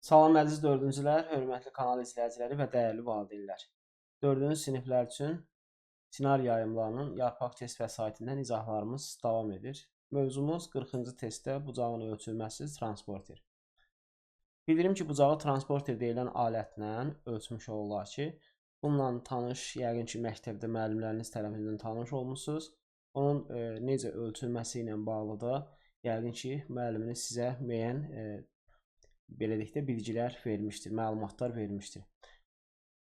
Salam əziz dördüncülər, hörmətli kanal izləyiciləri və dəyərli valideynlər. Dördüncü siniflər üçün ssenari yayımlarının Yarpaq test vəsaitindən izahlarımız davam edir. Mövzumuz 40-cı testdə bucağın ölçülməsiz transporter. Bildirim ki, bucağı transporter deyilən alətlə ölçmüş olurlar ki, bununla tanış, yəqin ki, məktəbdə müəllimləriniz tərəfindən tanış olmusunuz. Onun necə ölçülməsi ilə bağlı da yəqin ki, müəlliminiz sizə müəyyən belə deyək də bilgilər vermişdir, məlumatlar vermişdir.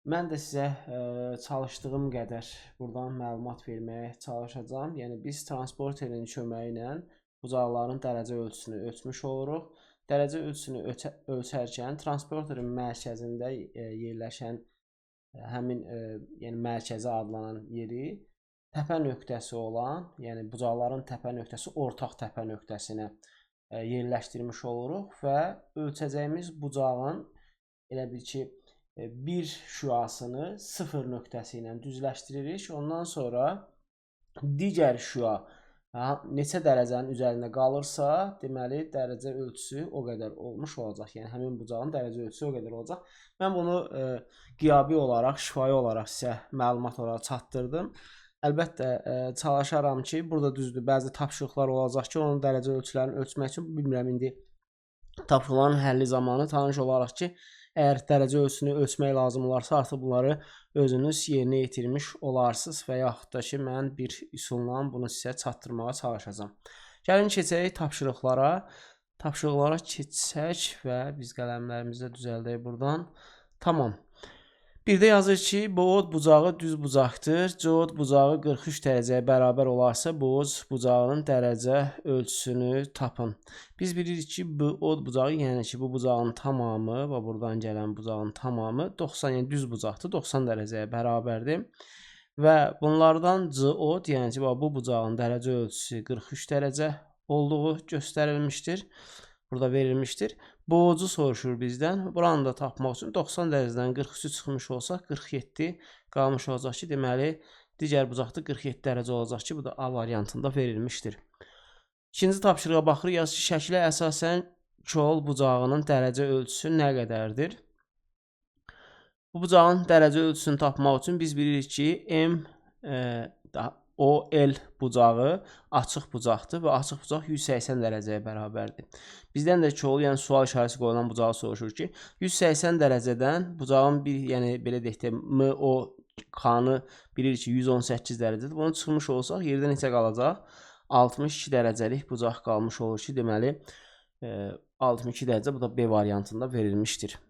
Mən də sizə çalışdığım qədər buradan məlumat verməyə çalışacağam. Yəni biz transporterin köməyi ilə bucaqların dərəcə ölçüsünü ölçmüş oluruq. Dərəcə ölçüsünü ölçərkən transporterin mərkəzində yerləşən həmin yəni mərkəzi adlanan yeri təpə nöqtəsi olan, yəni bucaqların təpə nöqtəsi ortaq təpə nöqtəsinə yerləşdirmiş oluruq və ölçəcəyimiz bucağın elə bil ki, bir şüasını 0 nöqtəsi ilə düzləşdiririk. Ondan sonra digər şüa neçə dərəcənin üzərində qalırsa, deməli dərəcə ölçüsü o qədər olmuş olacaq. Yəni həmin bucağın dərəcə ölçüsü o qədər olacaq. Mən bunu qiyabi olaraq, şifahi olaraq sizə məlumat olaraq çatdırdım. Əlbəttə çalışaram ki, burada düzdür, bəzi tapşırıqlar olacaq ki, onun dərəcə ölçülərini ölçmək üçün bilmirəm indi tapşırıqların həlli zamanı tanış olaraq ki, əgər dərəcə ölçüsünü ölçmək lazım olarsa, artıq bunları özünüz yerinə yetirmiş olarsınız və yaxud da ki, mən bir üsulla bunu sizə çatdırmağa çalışacağam. Gəlin keçək tapşırıqlara. Tapşırıqlara keçsək və biz qələmlərimizi düzəldək buradan. Tamam. Bir də yazır ki, boğud bucağı düz bucaqdır. Coğud bucağı 43 dərəcəyə bərabər olarsa, boğuz bucağının dərəcə ölçüsünü tapın. Biz bilirik ki, boğud bucağı, yəni ki, bu bucağın tamamı və buradan gələn bucağın tamamı 90, yəni düz bucaqdır, 90 dərəcəyə bərabərdir. Və bunlardan coğud, yəni ki, bu bucağın dərəcə ölçüsü 43 dərəcə olduğu göstərilmişdir. Burada verilmişdir. Boğucu soruşur bizdən. Buranı da tapmaq üçün 90 dərəcədən 43-ü çıxmış olsaq 47 qalmış olacaq ki, deməli digər bucaqda 47 dərəcə olacaq ki, bu da A variantında verilmişdir. İkinci tapşırığa baxırıq. Yaz ki, şəkilə əsasən kol bucağının dərəcə ölçüsü nə qədərdir? Bu bucağın dərəcə ölçüsünü tapmaq üçün biz bilirik ki, OL bucağı açıq bucaqdır və açıq bucaq 180 dərəcəyə bərabərdir. Bizdən də kol, yəni sual işarəsi qoyulan bucağı soruşur ki, 180 dərəcədən bucağın bir, yəni belə deyək də MO kanı bilirik ki, 118 dərəcədir. Bunu çıxmış olsaq, yerdə neçə qalacaq? 62 dərəcəlik bucaq qalmış olur ki, deməli 62 dərəcə, bu da B variantında verilmişdir.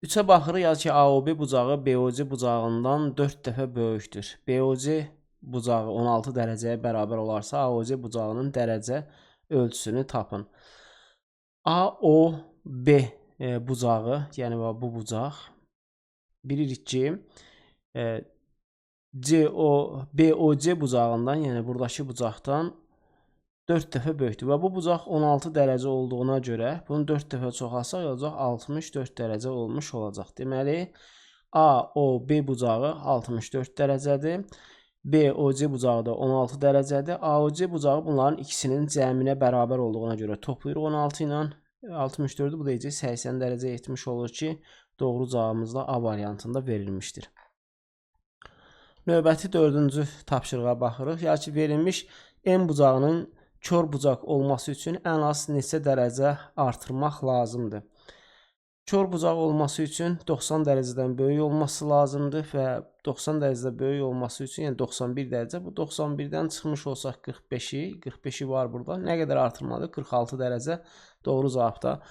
3-ə baxırıq, yaz ki, AOB bucağı BOC bucağından 4 dəfə böyükdür. BOC bucağı 16 dərəcəyə bərabər olarsa, AOC bucağının dərəcə ölçüsünü tapın. AOB bucağı, yəni bu bucaq, bilirik ki, BOC bucağından, yəni buradakı bucaqdan 4 dəfə böyükdür və bu bucaq 16 dərəcə olduğuna görə bunu 4 dəfə çoxalsaq olacaq 64 dərəcə olmuş olacaq. Deməli AOB bucağı 64 dərəcədir. BOC bucağı da 16 dərəcədir. AOC bucağı bunların ikisinin cəminə bərabər olduğuna görə toplayırıq 16 ilə 64-ü, bu da 80 dərəcə etmiş olur ki, doğru cavabımız da A variantında verilmişdir. Növbəti 4-cü tapşırığa baxırıq. Ya ki, verilmiş M bucağının kör bucaq olması üçün ən az neçə dərəcə artırmaq lazımdır? Kör bucaq olması üçün 90 dərəcədən böyük olması lazımdır və 90 dərəcədən böyük olması üçün, yəni 91 dərəcə, bu 91-dən çıxmış olsaq 45-i var burada. Nə qədər artırmalıdır? 46 dərəcə. Doğru cavab da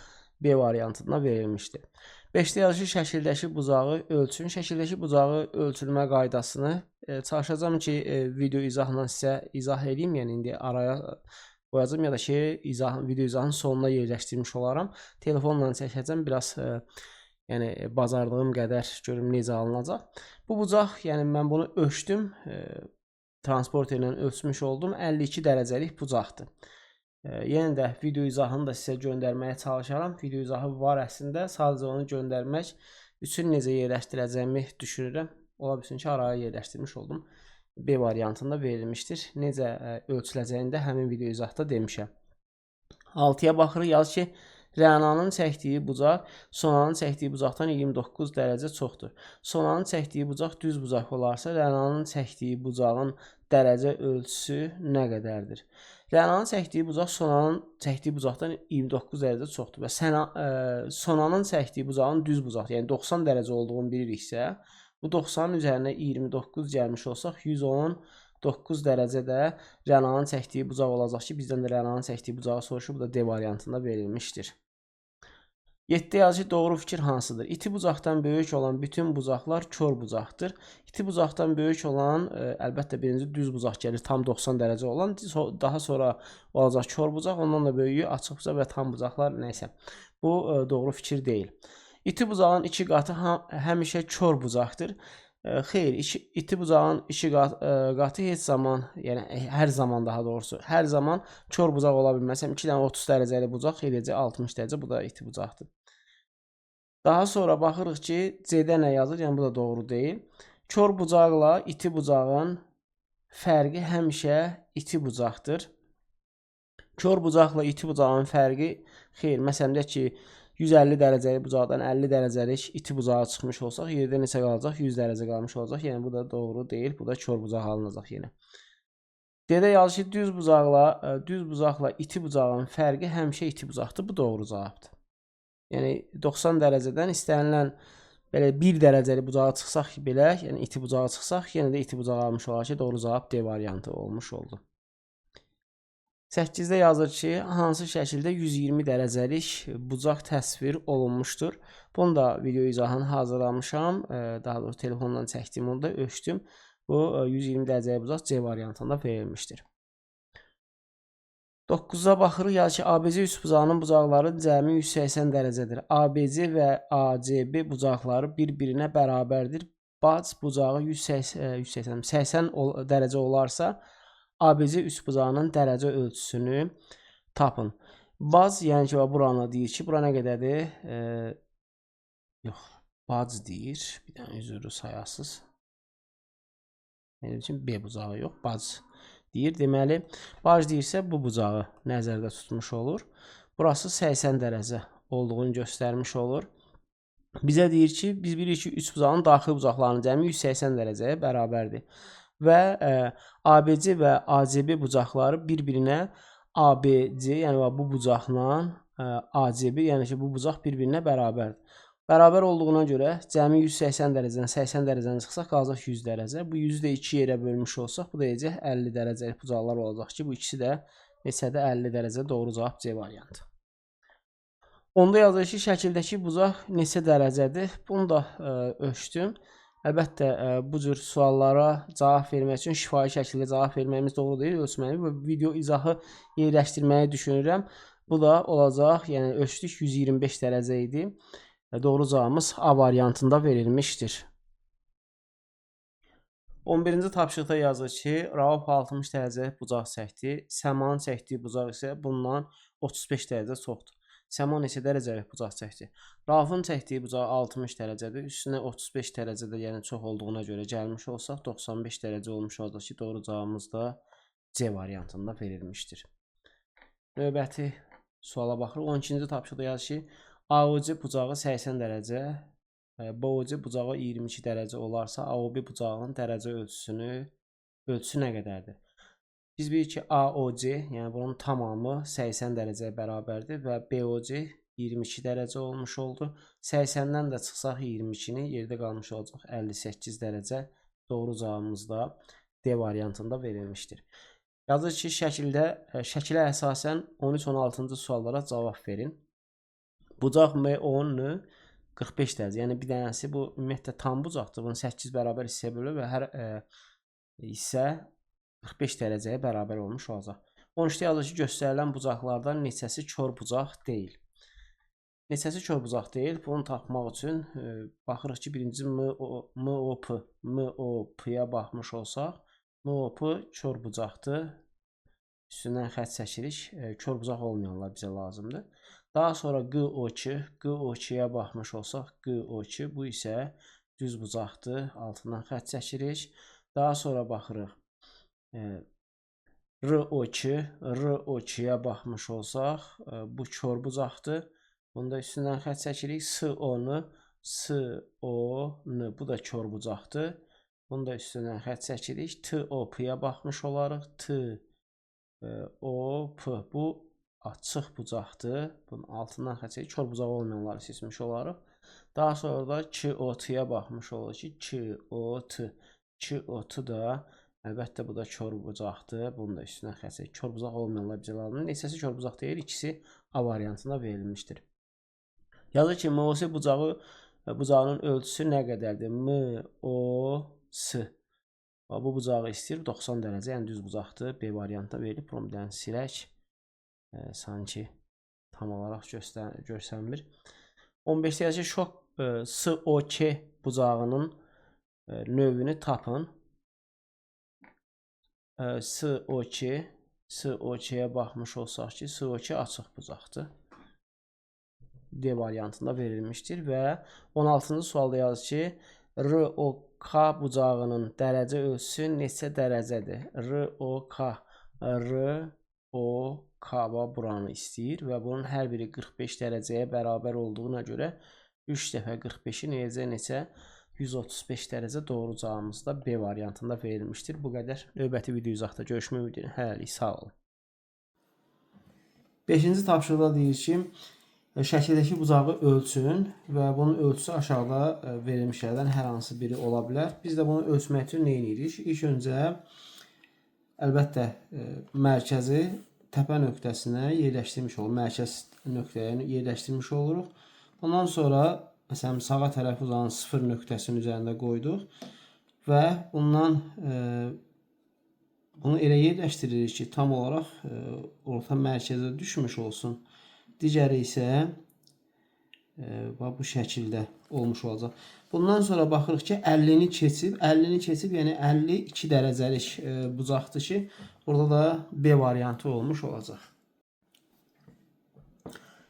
B variantında verilmişdir. 5-də yazışı şəkildəki bucağı ölçün. Şəkildəki bucağı ölçülmə qaydasını çalışacağım ki, video izahla sizə izah edeyim. Yəni indi araya qoyacağım ya da ki, video izahının sonuna yerləşdirmiş olaram. Telefonla çəkəcəm, biraz yəni bacardığım qədər görüm necə alınacaq. Bu bucaq, yəni mən bunu ölçdüm, transporterlə ölçmüş oldum, 52 dərəcəlik bucaqdır. Yenə də video izahını da sizə göndərməyə çalışaram. Video izahı var əslində, sadəcə onu göndərmək üçün necə yerləşdirəcəyimi düşünürəm. Ola bilsin ki, araya yerləşdirmiş oldum. B variantında verilmişdir. Necə ölçüləcəyini də həmin video izahda demişəm. 6-ya baxırıq, yaz ki, Rənanın çəkdiyi bucaq Sonanın çəkdiyi bucaqdan 29 dərəcə çoxdur. Sonanın çəkdiyi bucaq düz bucaq olarsa, Rənanın çəkdiyi bucağın dərəcə ölçüsü nə qədərdir? Rənanın çəkdiyi bucaq Sonanın çəkdiyi bucaqdan 29 dərəcə çoxdur və Sonanın çəkdiyi bucağın düz bucaq, yəni 90 dərəcə olduğunu biliriksə, bu 90-ın üzərinə 29 gəlmiş olsaq, 119 dərəcədə Rənanın çəkdiyi bucaq olacaq ki, bizdən də Rənanın çəkdiyi bucağı soruşur. Bu da D variantında verilmişdir. 7 yazı doğru fikir hansıdır? İti bucaqdan böyük olan bütün bucaqlar kör bucaqdır. İti bucaqdan böyük olan, əlbəttə birinci düz bucaq gəlir, tam 90 dərəcə olan, daha sonra olacaq kör bucaq, ondan da böyüyü açıq bucaq və tam bucaqlar nəysə. Bu doğru fikir deyil. İti bucağın iki qatı həmişə kör bucaqdır. Xeyr, iti bucağın iki qatı heç zaman, yəni hər zaman daha doğrusu, hər zaman kör bucaq ola bilməz. 2 dənə 30 dərəcəli bucaq eləyəcək 60 dərəcə, bu da iti bucaqdır. Daha sonra baxırıq ki, C-də nə yazır? Yəni bu da doğru deyil. Kör bucaqla iti bucağın fərqi həmişə iti bucaqdır. Kör bucaqla iti bucağın fərqi, xeyr, məsələn deyək ki, 150 dərəcəli bucaqdan 50 dərəcəlik iti bucağa çıxmış olsaq, yerdə neçə qalacaq? 100 dərəcə qalmış olacaq. Yəni bu da doğru deyil. Bu da kör bucaq alınacaq yenə. D-də yazır ki, düz bucaqla iti bucağın fərqi həmişə iti bucaqdır. Bu doğru cavabdır. Yəni 90 dərəcədən istənilən belə 1 dərəcəli bucağa çıxsaq belə, yəni iti bucağa çıxsaq, yenə də iti bucağı almış olar ki, doğru cavab D variantı olmuş oldu. 8-də yazır ki, hansı şəkildə 120 dərəcəlik bucaq təsvir olunmuşdur? Bunu da video izahını hazırlamışam. Daha doğrusu telefonla çəkdim, onu da ölçdüm. Bu 120 dərəcəlik bucaq C variantında verilmişdir. 9-a baxırıq, yazır ki, ABC üçbucağının bucaqları cəmi 180 dərəcədir. ABC və ACB bucaqları bir-birinə bərabərdir. Bac bucağı 80 dərəcə olarsa, ABC üçbucağının dərəcə ölçüsünü tapın. Bac, yəni ki, buranı deyir ki, bura nə qədərdir? Yox, bac deyir. Bir dənə üzrü sayasız. Mənim üçün B bucağı yox, bac deyir. Deməli, bac deyirsə bu bucağı nəzərdə tutmuş olur. Burası 80 dərəcə olduğunu göstərmiş olur. Bizə deyir ki, biz bilirik ki, üçbucağın daxili bucaqlarının cəmi 180 dərəcəyə bərabərdir. Və ABC və ACB bucaqları bir-birinə ABC, yəni bu bucaqla ACB, yəni ki, bu bucaq bir-birinə bərabərdir. Bərabər olduğuna görə cəmi 180 dərəcədən 80 dərəcəni çıxsaq qalacaq 100 dərəcə. Bu 100-ü də 2 yerə bölmüş olsaq, bu da deyəcək 50 dərəcəlik bucaqlar olacaq ki, bu ikisi də neçədə 50 dərəcə, doğru cavab C variantı. Onda yazır ki, şəkildəki bucaq neçə dərəcədir? Bunu da ölçdüm. Əlbəttə, bu cür suallara cavab vermək üçün şifahi şəkildə cavab verməyimiz doğru deyil, ölçməyimiz və video izahı yerləşdirməyi düşünürəm. Bu da olacaq, yəni ölçdük 125 dərəcə idi. Doğru cavabımız A variantında verilmişdir. 11-ci tapşırıqda yazır ki, Rauf 60 dərəcə bucaq çəkdi. Səmanın çəkdiyi bucaq isə bundan 35 dərəcə çoxdur. Səma neçə dərəcəlik bucaq çəkdi? Raufun çəkdiyi bucaq 60 dərəcədir. Üstünə 35 dərəcədə, yəni çox olduğuna görə gəlmiş olsaq 95 dərəcə olmuş olacaq ki, doğru cavabımız da C variantında verilmişdir. Növbəti suala baxırıq. 12-ci tapşırıqda yazır ki, AOC bucağı 80 dərəcə, BOC bucağı 22 dərəcə olarsa, AOB bucağının dərəcə ölçüsü nə qədərdir? Biz bilirik ki, AOC, yəni bunun tamamı 80 dərəcəyə bərabərdir və BOC 22 dərəcə olmuş oldu. 80-dən də çıxsaq 22-ni yerdə qalmış olacaq 58 dərəcə. Doğru cavabımız da D variantında verilmişdir. Yazır ki, şəkilə əsasən 13-16-cı suallara cavab verin. Bucaq M10-ü 45 dərəcə, yəni bir dənəsi bu ümumiyyətlə tam bucaqdır. Bunu 8 bərabər hissəyə bölür və hər hissə 45 dərəcəyə bərabər olmuş olacaq. 13-də yazır ki, göstərilən bucaqlardan neçəsi kör bucaq deyil? Neçəsi kör bucaq deyil? Bunu tapmaq üçün baxırıq ki, birinci MOP-ya baxmış olsaq, MOP kör bucaqdır. Üstündən xətt çəkirik. Kör bucaq olmayanlar bizə lazımdır. Daha sonra QO2-ya baxmış olsaq, QO2 bu isə düz bucaqdır. Altından xətt çəkirik. Daha sonra baxırıq. RO2-ya baxmış olsaq, bu kör bucaqdır. Bunda üstündən xətt çəkirik. S-O-N, bu da kör bucaqdır. Bunda üstündən xətt çəkirik. T-O-P-yə baxmış olarıq. T-O-P, bu açıq bucaqdır. Bunun altından xətt çəkib kör bucağı olmayanları seçmiş olarıq. Daha sonra da K-O-T-yə baxmış oluruz ki, K-O-T. K-O-T da əlbəttə bu da kör bucaqdır. Bunu da üstündən xətt çəkib kör bucaq olmayanlar bizə lazımdır. Neçəsi kör bucaq deyil, ikisi A variantında verilmişdir. Yazır ki, MOS bucağının ölçüsü nə qədərdir? M-O-S. Bu bucağı istəyir 90 dərəcə, yəni düz bucaqdır. B variantında verilib. Bunu bir dənə silək. Sanki tam olaraq görsənmir. 15 yazır ki, S-O-K bucağının növünü tapın. S-O-K-yə baxmış olsaq ki, S-O-K açıq bucaqdır. D variantında verilmişdir və 16-cı sualda yazır ki, R-O-K bucağının dərəcə ölçüsü neçə dərəcədir? R-O-K buranı istəyir və bunun hər biri 45 dərəcəyə bərabər olduğuna görə 3 dəfə 45-i neçə 135 dərəcə doğru cavabımız da B variantında verilmişdir. Bu qədər. Növbəti video izahda görüşmək ümidi ilə hələlik sağ olun. 5-ci tapşırıqda deyir ki, şəkildəki bucağı ölçün və bunun ölçüsü aşağıda verilmişlərdən hər hansı biri ola bilər. Biz də bunu ölçmək üçün nə edirik? İlk öncə əlbəttə mərkəzi təpə nöqtəsinə yerləşdirmiş oluruq. Mərkəz nöqtəyə yerləşdirmiş oluruq. Ondan sonra məsələn sağa tərəf uzanan 0 nöqtəsinin üzərində qoyduq və bundan bunu elə yerləşdiririk ki, tam olaraq orta mərkəzə düşmüş olsun. Digəri isə bu şəkildə olmuş olacaq. Bundan sonra baxırıq ki, 50-ni keçib, yəni 52 dərəcəlik bucaqdır ki, burada da B variantı olmuş olacaq.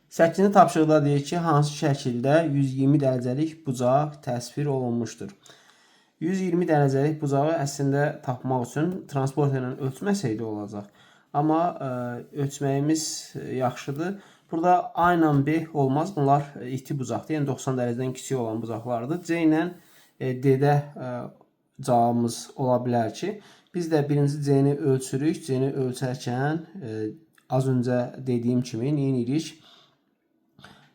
8-ci tapşırıqda deyir ki, hansı şəkildə 120 dərəcəlik bucaq təsvir olunmuşdur? 120 dərəcəlik bucağı əslində tapmaq üçün transporterlə ölçməsəydi olacaq. Amma ölçməyimiz yaxşıdır. Burada A ilə B olmaz. Bunlar iti bucaqdır. Yəni 90 dərəcədən kiçik olan bucaqlardır. C ilə D-də cavabımız ola bilər ki, biz də birinci C-ni ölçürük. C-ni ölçərkən az öncə dediyim kimi nə edirik?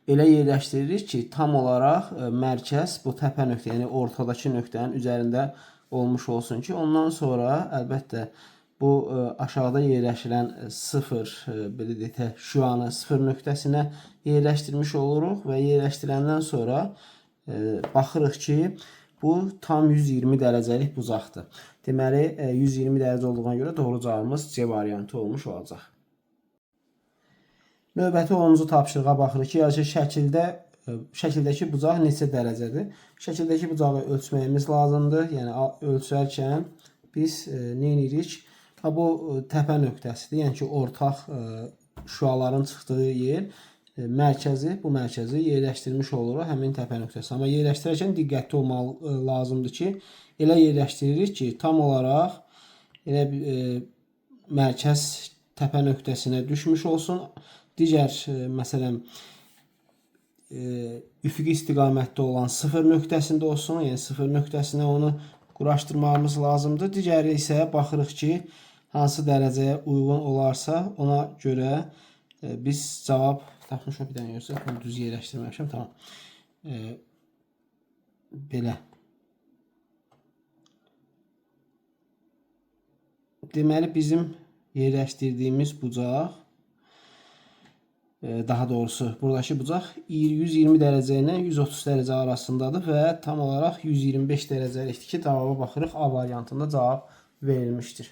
Elə yerləşdiririk ki, tam olaraq mərkəz bu təpə nöqtə, yəni ortadakı nöqtənin üzərində olmuş olsun ki, ondan sonra əlbəttə bu aşağıda yerləşilən 0, belə deyək, şüanı 0 nöqtəsinə yerləşdirmiş oluruq və yerləşdirəndən sonra baxırıq ki, bu tam 120 dərəcəlik bucaqdır. Deməli, 120 dərəcə olduğuna görə doğru cavabımız C variantı olmuş olacaq. Növbəti 10-cu tapşırığa baxırıq ki, şəkildəki bucaq neçə dərəcədir? Şəkildəki bucağı ölçməyimiz lazımdır. Yəni ölçərkən biz nə edirik? Bu təpə nöqtəsidir. Yəni ki, ortaq şüaların çıxdığı yer bu mərkəzi yerləşdirmiş oluruq həmin təpə nöqtəsi. Amma yerləşdirərkən diqqətli olmaq lazımdır ki, elə yerləşdiririk ki, tam olaraq elə mərkəz təpə nöqtəsinə düşmüş olsun. Digər, məsələn, üfüqi istiqamətdə olan 0 nöqtəsində olsun, yəni 0 nöqtəsinə onu quraşdırmağımız lazımdır. Digəri isə baxırıq ki, hansı dərəcəyə uyğun olarsa, ona görə biz cavab tapmışıq. Bir dənə görsək, bunu düz yerləşdirməmişəm, tamam. Belə. Deməli, bizim yerləşdirdiyimiz bucaq, daha doğrusu buradakı bucaq 120 dərəcə ilə 130 dərəcə arasındadır və tam olaraq 125 dərəcəlikdir ki, cavaba baxırıq. A variantında cavab verilmişdir.